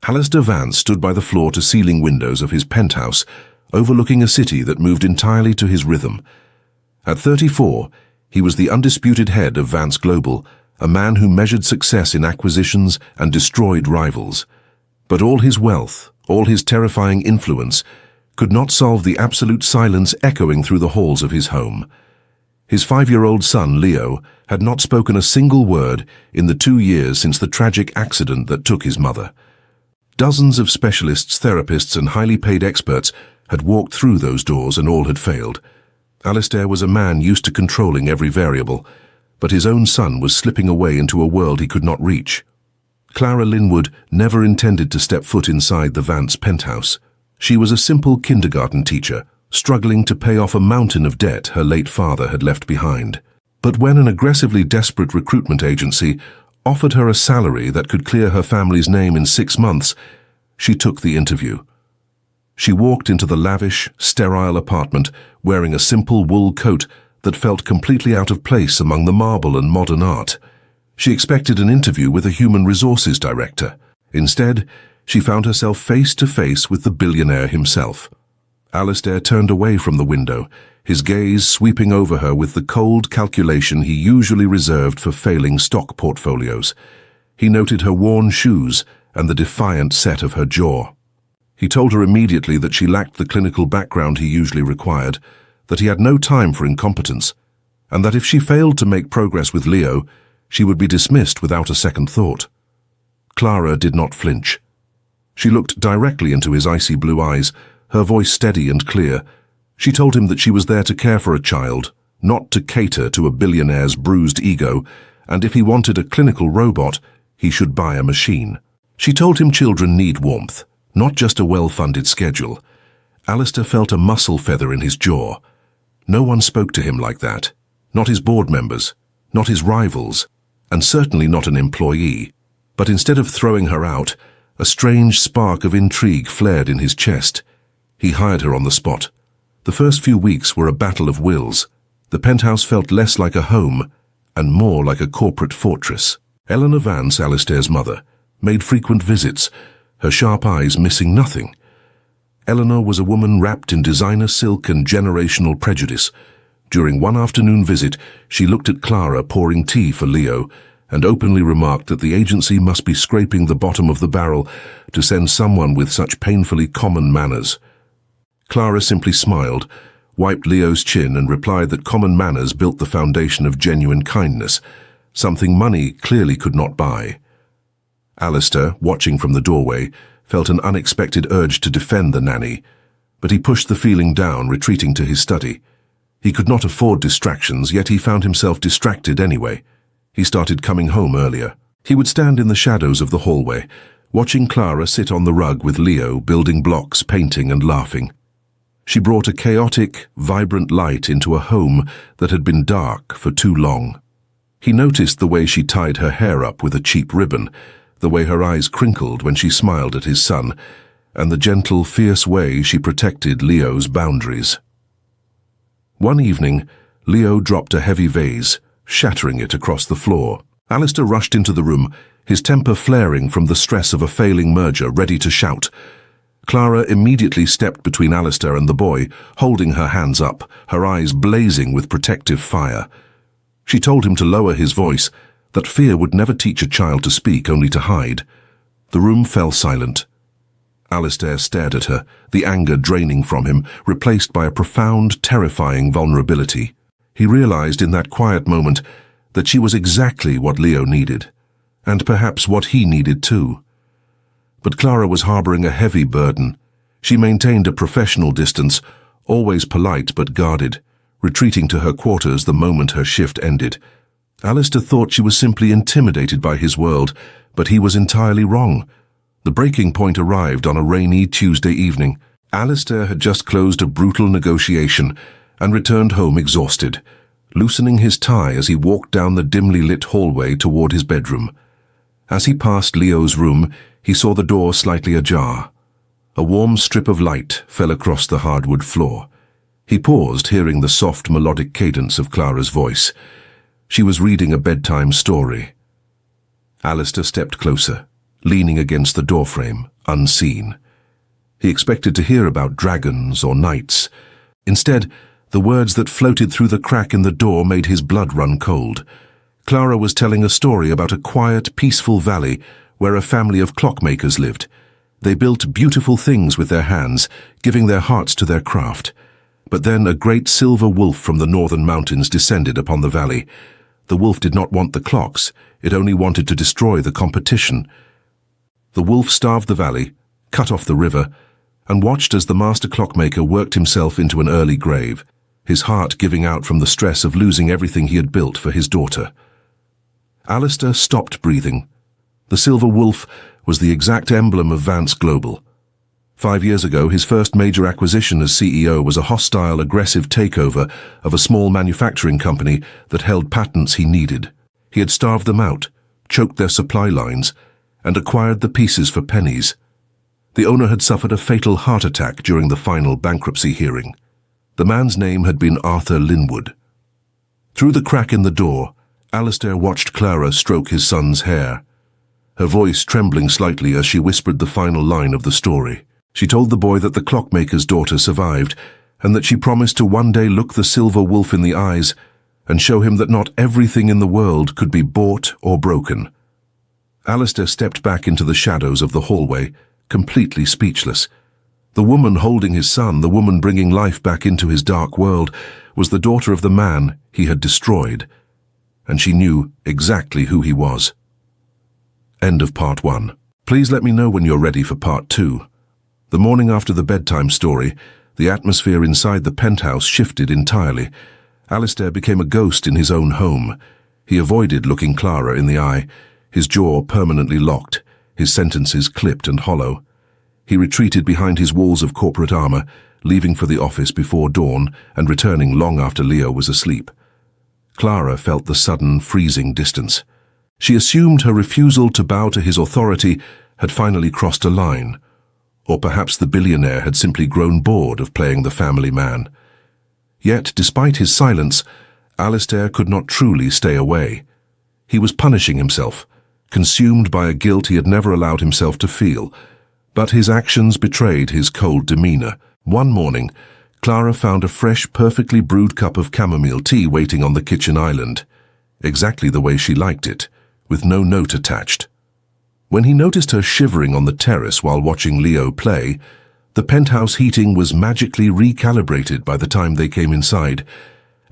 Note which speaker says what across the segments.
Speaker 1: Alistair Vance stood by the floor-to-ceiling windows of his penthouse, overlooking a city that moved entirely to his rhythm. At 34, he was the undisputed head of Vance Global, a man who measured success in acquisitions and destroyed rivals. But all his wealth, all his terrifying influence, could not solve the absolute silence echoing through the halls of his home. His 5-year-old son, Leo, had not spoken a single word in the 2 years since the tragic accident that took his mother. Dozens of specialists, therapists, and highly paid experts had walked through those doors and all had failed. Alistair was a man used to controlling every variable, but his own son was slipping away into a world he could not reach. Clara Linwood never intended to step foot inside the Vance penthouse. She was a simple kindergarten teacher, struggling to pay off a mountain of debt her late father had left behind. But when an aggressively desperate recruitment agency offered her a salary that could clear her family's name in 6 months, she took the interview. She walked into the lavish, sterile apartment wearing a simple wool coat that felt completely out of place among the marble and modern art. She expected an interview with a human resources director. Instead, she found herself face to face with the billionaire himself. Alistair turned away from the window, his gaze sweeping over her with the cold calculation he usually reserved for failing stock portfolios. He noted her worn shoes and the defiant set of her jaw. He told her immediately that she lacked the clinical background he usually required, that he had no time for incompetence, and that if she failed to make progress with Leo, she would be dismissed without a second thought. Clara did not flinch. She looked directly into his icy blue eyes, her voice steady and clear. She told him that she was there to care for a child, not to cater to a billionaire's bruised ego, and if he wanted a clinical robot, he should buy a machine. She told him children need warmth, not just a well-funded schedule. Alistair felt a muscle feather in his jaw. No one spoke to him like that. Not his board members, not his rivals, and certainly not an employee. But instead of throwing her out, a strange spark of intrigue flared in his chest. He hired her on the spot. The first few weeks were a battle of wills. The penthouse felt less like a home and more like a corporate fortress. Eleanor Vance, Alistair's mother, made frequent visits, her sharp eyes missing nothing. Eleanor was a woman wrapped in designer silk and generational prejudice. During one afternoon visit, she looked at Clara pouring tea for Leo and openly remarked that the agency must be scraping the bottom of the barrel to send someone with such painfully common manners. Clara simply smiled, wiped Leo's chin and replied that common manners built the foundation of genuine kindness, something money clearly could not buy. Alistair, watching from the doorway, felt an unexpected urge to defend the nanny, but he pushed the feeling down, retreating to his study. He could not afford distractions, yet he found himself distracted anyway. He started coming home earlier. He would stand in the shadows of the hallway, watching Clara sit on the rug with Leo, building blocks, painting and laughing. She brought a chaotic, vibrant light into a home that had been dark for too long. He noticed the way she tied her hair up with a cheap ribbon, the way her eyes crinkled when she smiled at his son, and the gentle, fierce way she protected Leo's boundaries. One evening, Leo dropped a heavy vase, shattering it across the floor. Alistair rushed into the room, his temper flaring from the stress of a failing merger, ready to shout. Clara immediately stepped between Alistair and the boy, holding her hands up, her eyes blazing with protective fire. She told him to lower his voice, that fear would never teach a child to speak, only to hide. The room fell silent. Alistair stared at her, the anger draining from him, replaced by a profound, terrifying vulnerability. He realized in that quiet moment that she was exactly what Leo needed, and perhaps what he needed too. But Clara was harboring a heavy burden. She maintained a professional distance, always polite but guarded, retreating to her quarters the moment her shift ended. Alistair thought she was simply intimidated by his world, but he was entirely wrong. The breaking point arrived on a rainy Tuesday evening. Alistair had just closed a brutal negotiation and returned home exhausted, loosening his tie as he walked down the dimly lit hallway toward his bedroom. As he passed Leo's room, he saw the door slightly ajar. A warm strip of light fell across the hardwood floor. He paused, hearing the soft, melodic cadence of Clara's voice. She was reading a bedtime story. Alistair stepped closer, leaning against the doorframe, unseen. He expected to hear about dragons or knights. Instead, the words that floated through the crack in the door made his blood run cold. Clara was telling a story about a quiet, peaceful valley where a family of clockmakers lived. They built beautiful things with their hands, giving their hearts to their craft. But then a great silver wolf from the northern mountains descended upon the valley. The wolf did not want the clocks, it only wanted to destroy the competition. The wolf starved the valley, cut off the river, and watched as the master clockmaker worked himself into an early grave, his heart giving out from the stress of losing everything he had built for his daughter. Alistair stopped breathing. The silver wolf was the exact emblem of Vance Global. 5 years ago, his first major acquisition as CEO was a hostile, aggressive takeover of a small manufacturing company that held patents he needed. He had starved them out, choked their supply lines, and acquired the pieces for pennies. The owner had suffered a fatal heart attack during the final bankruptcy hearing. The man's name had been Arthur Linwood. Through the crack in the door, Alistair watched Clara stroke his son's hair, her voice trembling slightly as she whispered the final line of the story. She told the boy that the clockmaker's daughter survived, and that she promised to one day look the silver wolf in the eyes and show him that not everything in the world could be bought or broken. Alistair stepped back into the shadows of the hallway, completely speechless. The woman holding his son, the woman bringing life back into his dark world, was the daughter of the man he had destroyed, and she knew exactly who he was. End of part 1. Please let me know when you're ready for part 2. The morning after the bedtime story, the atmosphere inside the penthouse shifted entirely. Alistair became a ghost in his own home. He avoided looking Clara in the eye, his jaw permanently locked, his sentences clipped and hollow. He retreated behind his walls of corporate armor, leaving for the office before dawn and returning long after Leo was asleep. Clara felt the sudden, freezing distance. She assumed her refusal to bow to his authority had finally crossed a line. Or perhaps the billionaire had simply grown bored of playing the family man. Yet, despite his silence, Alistair could not truly stay away. He was punishing himself, consumed by a guilt he had never allowed himself to feel, but his actions betrayed his cold demeanor. One morning, Clara found a fresh, perfectly brewed cup of chamomile tea waiting on the kitchen island, exactly the way she liked it, with no note attached. When he noticed her shivering on the terrace while watching Leo play, the penthouse heating was magically recalibrated by the time they came inside.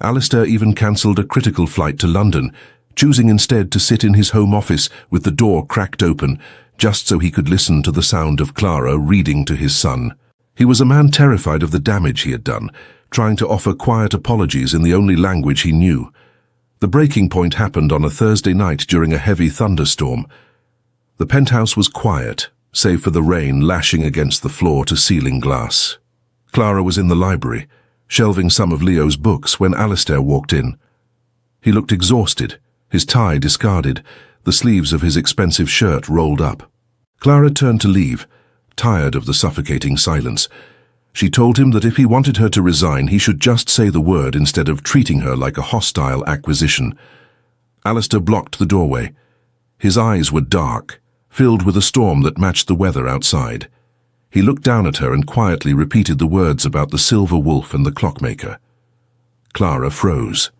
Speaker 1: Alistair even cancelled a critical flight to London, choosing instead to sit in his home office with the door cracked open, just so he could listen to the sound of Clara reading to his son. He was a man terrified of the damage he had done, trying to offer quiet apologies in the only language he knew. The breaking point happened on a Thursday night during a heavy thunderstorm. The penthouse was quiet, save for the rain lashing against the floor-to-ceiling glass. Clara was in the library, shelving some of Leo's books when Alistair walked in. He looked exhausted, his tie discarded, the sleeves of his expensive shirt rolled up. Clara turned to leave, tired of the suffocating silence. She told him that if he wanted her to resign, he should just say the word instead of treating her like a hostile acquisition. Alistair blocked the doorway. His eyes were dark, filled with a storm that matched the weather outside. He looked down at her and quietly repeated the words about the silver wolf and the clockmaker. Clara froze.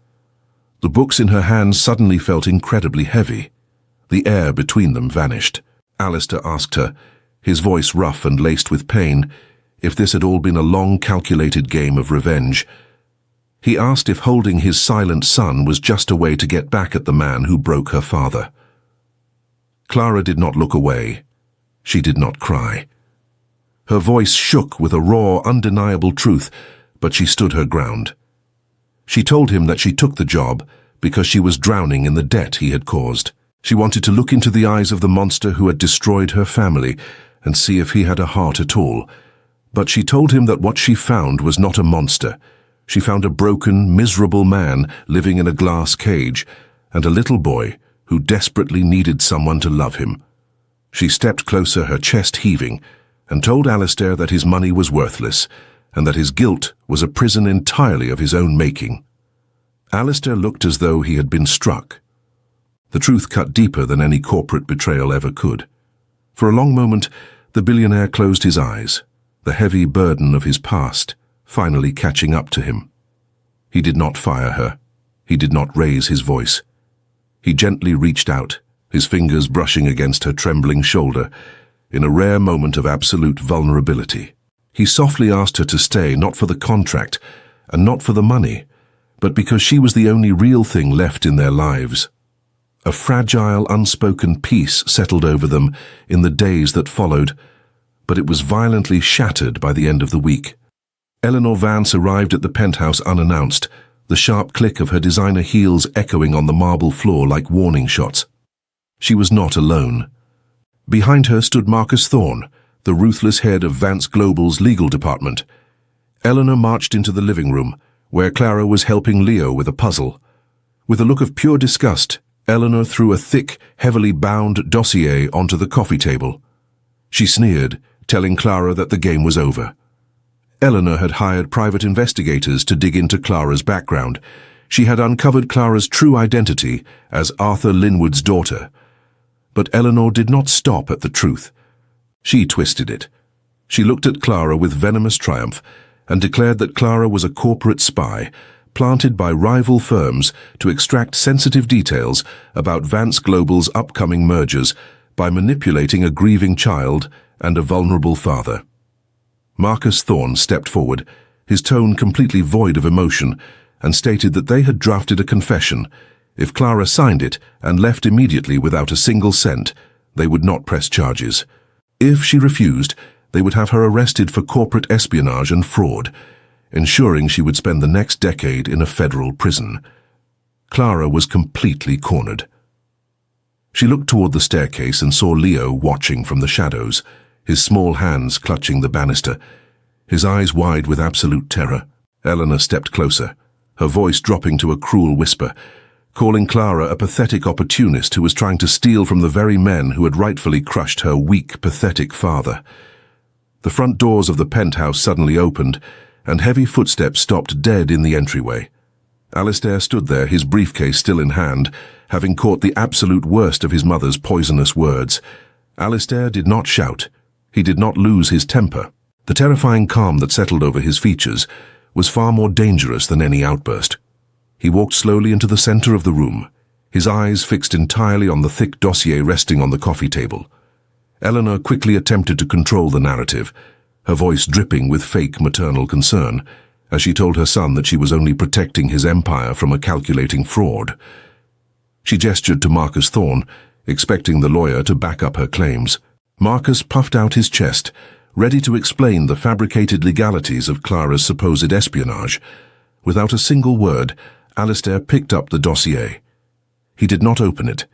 Speaker 1: The books in her hands suddenly felt incredibly heavy. The air between them vanished. Alistair asked her, his voice rough and laced with pain, if this had all been a long, calculated game of revenge. He asked if holding his silent son was just a way to get back at the man who broke her father. Clara did not look away. She did not cry. Her voice shook with a raw, undeniable truth, but she stood her ground. She told him that she took the job because she was drowning in the debt he had caused. She wanted to look into the eyes of the monster who had destroyed her family and see if he had a heart at all. But she told him that what she found was not a monster. She found a broken, miserable man living in a glass cage, and a little boy who desperately needed someone to love him. She stepped closer, her chest heaving, and told Alistair that his money was worthless, and that his guilt was a prison entirely of his own making. Alistair looked as though he had been struck. The truth cut deeper than any corporate betrayal ever could. For a long moment, The billionaire closed his eyes, the heavy burden of his past finally catching up to him. He did not fire her. He did not raise his voice. He gently reached out, his fingers brushing against her trembling shoulder, in a rare moment of absolute vulnerability. He softly asked her to stay, not for the contract, and not for the money, but because she was the only real thing left in their lives. A fragile, unspoken peace settled over them in the days that followed, but it was violently shattered by the end of the week. Eleanor Vance arrived at the penthouse unannounced, the sharp click of her designer heels echoing on the marble floor like warning shots. She was not alone. Behind her stood Marcus Thorne, the ruthless head of Vance Global's legal department. Eleanor marched into the living room, where Clara was helping Leo with a puzzle. With a look of pure disgust, Eleanor threw a thick, heavily bound dossier onto the coffee table. She sneered, telling Clara that the game was over. Eleanor had hired private investigators to dig into Clara's background. She had uncovered Clara's true identity as Arthur Linwood's daughter. But Eleanor did not stop at the truth. She twisted it. She looked at Clara with venomous triumph and declared that Clara was a corporate spy, planted by rival firms to extract sensitive details about Vance Global's upcoming mergers by manipulating a grieving child and a vulnerable father. Marcus Thorne stepped forward, his tone completely void of emotion, and stated that they had drafted a confession. If Clara signed it and left immediately without a single cent, they would not press charges. If she refused, they would have her arrested for corporate espionage and fraud, ensuring she would spend the next decade in a federal prison. Clara was completely cornered. She looked toward the staircase and saw Leo watching from the shadows, his small hands clutching the banister, his eyes wide with absolute terror. Eleanor stepped closer, her voice dropping to a cruel whisper, calling Clara a pathetic opportunist who was trying to steal from the very men who had rightfully crushed her weak, pathetic father. The front doors of the penthouse suddenly opened, and heavy footsteps stopped dead in the entryway. Alistair stood there, his briefcase still in hand, having caught the absolute worst of his mother's poisonous words. Alistair did not shout. He did not lose his temper. The terrifying calm that settled over his features was far more dangerous than any outburst. He walked slowly into the center of the room, his eyes fixed entirely on the thick dossier resting on the coffee table. Eleanor quickly attempted to control the narrative, her voice dripping with fake maternal concern, as she told her son that she was only protecting his empire from a calculating fraud. She gestured to Marcus Thorne, expecting the lawyer to back up her claims. Marcus puffed out his chest, ready to explain the fabricated legalities of Clara's supposed espionage. Without a single word, Alistair picked up the dossier. He did not open it.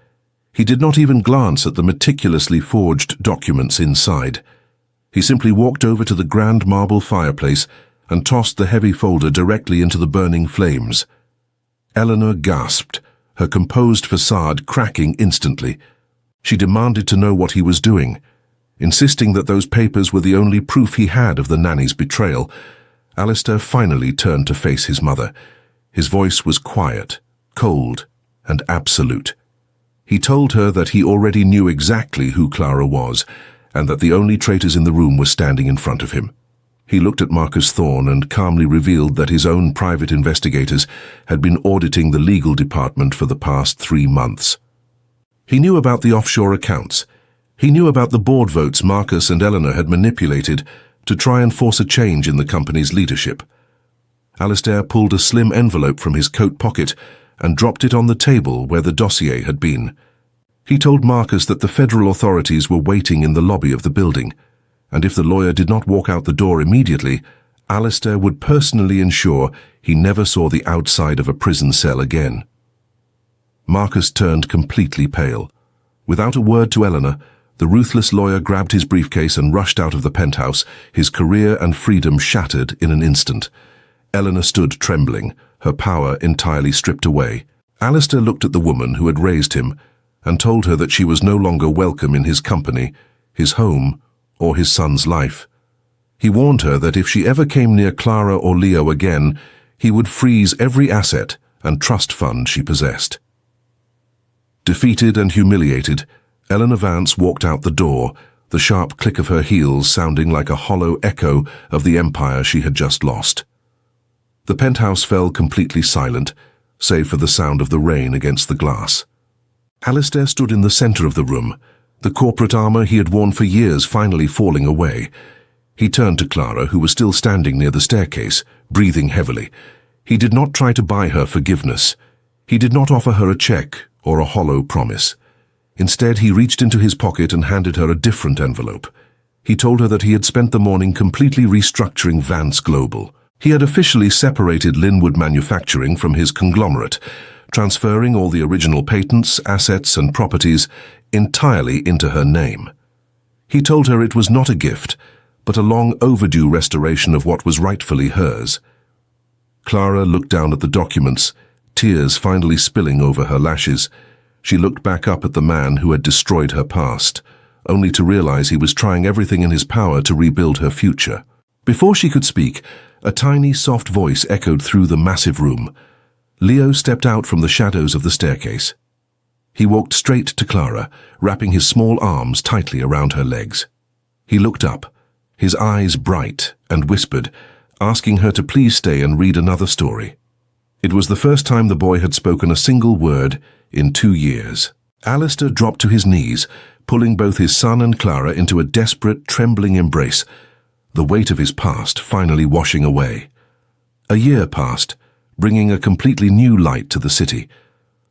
Speaker 1: He did not even glance at the meticulously forged documents inside. He simply walked over to the grand marble fireplace and tossed the heavy folder directly into the burning flames. Eleanor gasped, her composed facade cracking instantly. She demanded to know what he was doing. Insisting that those papers were the only proof he had of the nanny's betrayal, Alistair finally turned to face his mother. His voice was quiet, cold, and absolute. He told her that he already knew exactly who Clara was, and that the only traitors in the room were standing in front of him. He looked at Marcus Thorne and calmly revealed that his own private investigators had been auditing the legal department for the past 3 months. He knew about the offshore accounts. He knew about the board votes Marcus and Eleanor had manipulated to try and force a change in the company's leadership. Alistair pulled a slim envelope from his coat pocket and dropped it on the table where the dossier had been. He told Marcus that the federal authorities were waiting in the lobby of the building, and if the lawyer did not walk out the door immediately, Alistair would personally ensure he never saw the outside of a prison cell again. Marcus turned completely pale. Without a word to Eleanor, the ruthless lawyer grabbed his briefcase and rushed out of the penthouse, his career and freedom shattered in an instant. Eleanor stood trembling, her power entirely stripped away. Alistair looked at the woman who had raised him and told her that she was no longer welcome in his company, his home, or his son's life. He warned her that if she ever came near Clara or Leo again, he would freeze every asset and trust fund she possessed. Defeated and humiliated, Eleanor Vance walked out the door, the sharp click of her heels sounding like a hollow echo of the empire she had just lost. The penthouse fell completely silent, save for the sound of the rain against the glass. Alistair stood in the center of the room, the corporate armor he had worn for years finally falling away. He turned to Clara, who was still standing near the staircase, breathing heavily. He did not try to buy her forgiveness. He did not offer her a check or a hollow promise. Instead, he reached into his pocket and handed her a different envelope. He told her that he had spent the morning completely restructuring Vance Global. He had officially separated Linwood Manufacturing from his conglomerate, transferring all the original patents, assets, and properties entirely into her name. He told her it was not a gift, but a long overdue restoration of what was rightfully hers. Clara looked down at the documents, tears finally spilling over her lashes. She looked back up at the man who had destroyed her past, only to realize he was trying everything in his power to rebuild her future. Before she could speak, a tiny, soft voice echoed through the massive room. Leo stepped out from the shadows of the staircase. He walked straight to Clara, wrapping his small arms tightly around her legs. He looked up, his eyes bright, and whispered, asking her to please stay and read another story. It was the first time the boy had spoken a single word in 2 years. Alistair dropped to his knees, pulling both his son and Clara into a desperate, trembling embrace, the weight of his past finally washing away. A year passed, bringing a completely new light to the city.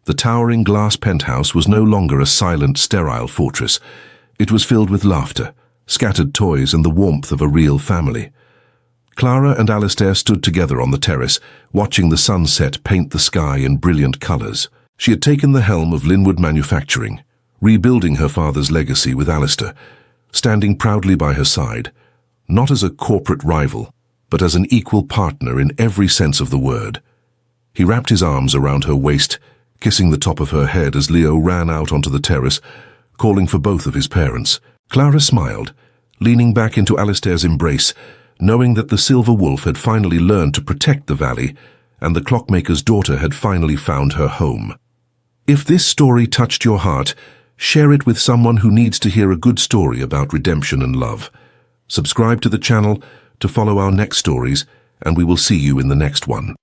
Speaker 1: The towering glass penthouse was no longer a silent, sterile fortress. It was filled with laughter, scattered toys, and the warmth of a real family. Clara and Alistair stood together on the terrace, watching the sunset paint the sky in brilliant colors. She had taken the helm of Linwood Manufacturing, rebuilding her father's legacy with Alistair, standing proudly by her side, not as a corporate rival, but as an equal partner in every sense of the word. He wrapped his arms around her waist, kissing the top of her head as Leo ran out onto the terrace, calling for both of his parents. Clara smiled, leaning back into Alistair's embrace, knowing that the Silver Wolf had finally learned to protect the valley, and the clockmaker's daughter had finally found her home. If this story touched your heart, share it with someone who needs to hear a good story about redemption and love. Subscribe to the channel to follow our next stories, and we will see you in the next one.